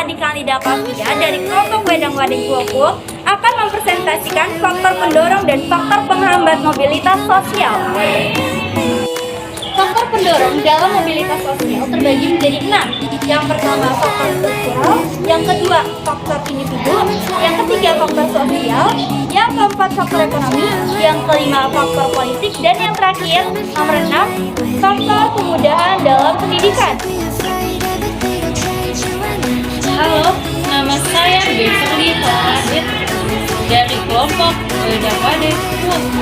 Adik Kandidat Kavia dari kelompok Wedang Wading Kuoku akan mempresentasikan faktor pendorong dan faktor penghambat mobilitas sosial. Faktor pendorong dalam mobilitas sosial terbagi menjadi 6. Yang pertama faktor struktural, yang kedua faktor individu, yang ketiga faktor sosial, yang keempat faktor ekonomi, yang kelima faktor politik, dan yang terakhir nomor 6 faktor kemudahan dalam pendidikan. Halo, nama saya Beverly Faradit dari kelompok Wedang Wading Kuoku.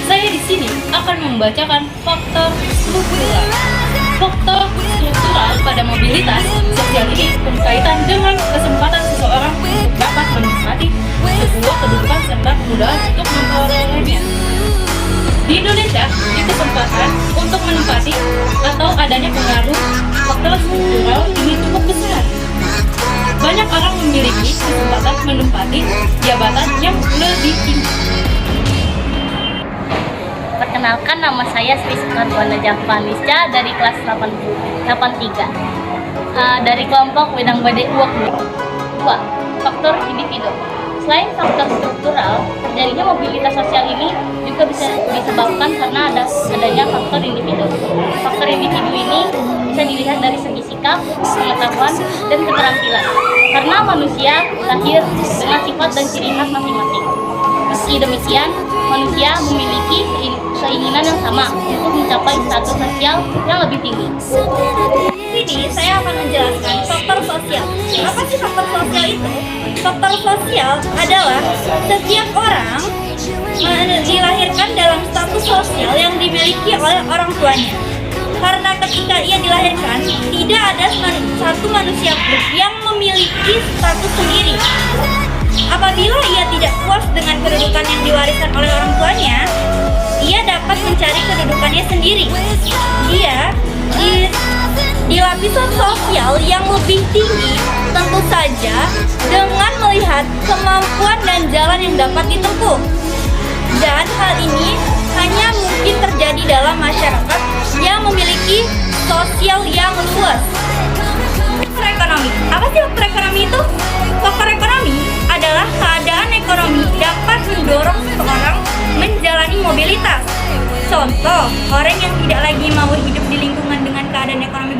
Saya di sini akan membacakan faktor struktural. Faktor struktural pada mobilitas sosial ini berkaitan dengan kesempatan seseorang untuk dapat menikmati sebuah kedudukan serta kemudahan untuk memperolehnya. Di Indonesia, di kesempatan untuk menempati atau adanya pengaruh faktor struktural ini cukup besar. Banyak orang memiliki kesempatan menempati jabatan yang lebih tinggi. Perkenalkan, nama saya Sri Sukarwana Javanisca dari kelas 83 dari kelompok Wedang Wading Kuoku. 2. Faktor individu. Selain faktor struktural, terjadinya mobilitas sosial ini juga bisa disebabkan karena adanya faktor individu. Faktor individu ini bisa dilihat dari segi sikap, pengetahuan, dan keterampilan. Karena manusia lahir dengan sifat dan ciri khas masing-masing. Meski demikian, manusia memiliki keinginan yang sama untuk mencapai status sosial yang lebih tinggi. Di sini saya akan menjelaskan faktor sosial. Apa sih faktor sosial itu? Faktor sosial adalah setiap orang dilahirkan dalam status sosial yang dimiliki oleh orang tuanya. Karena ketika ia dilahirkan, tidak ada satu manusia pun yang memiliki status sendiri. Apabila ia tidak puas dengan kedudukan yang diwariskan oleh orang tuanya, ia dapat mencari kedudukannya sendiri. Dia di lapisan sosial yang lebih tinggi, tentu saja dengan melihat kemampuan dan jalan yang dapat ditempuh. Dan hal ini hanya mungkin terjadi dalam masyarakat yang memiliki sosial yang luas. Faktor ekonomi. Apa sih faktor ekonomi itu? Faktor ekonomi adalah keadaan ekonomi dapat mendorong seseorang menjalani mobilitas. Contoh, orang yang tidak lagi mau hidup di lingkungan dengan keadaan ekonomi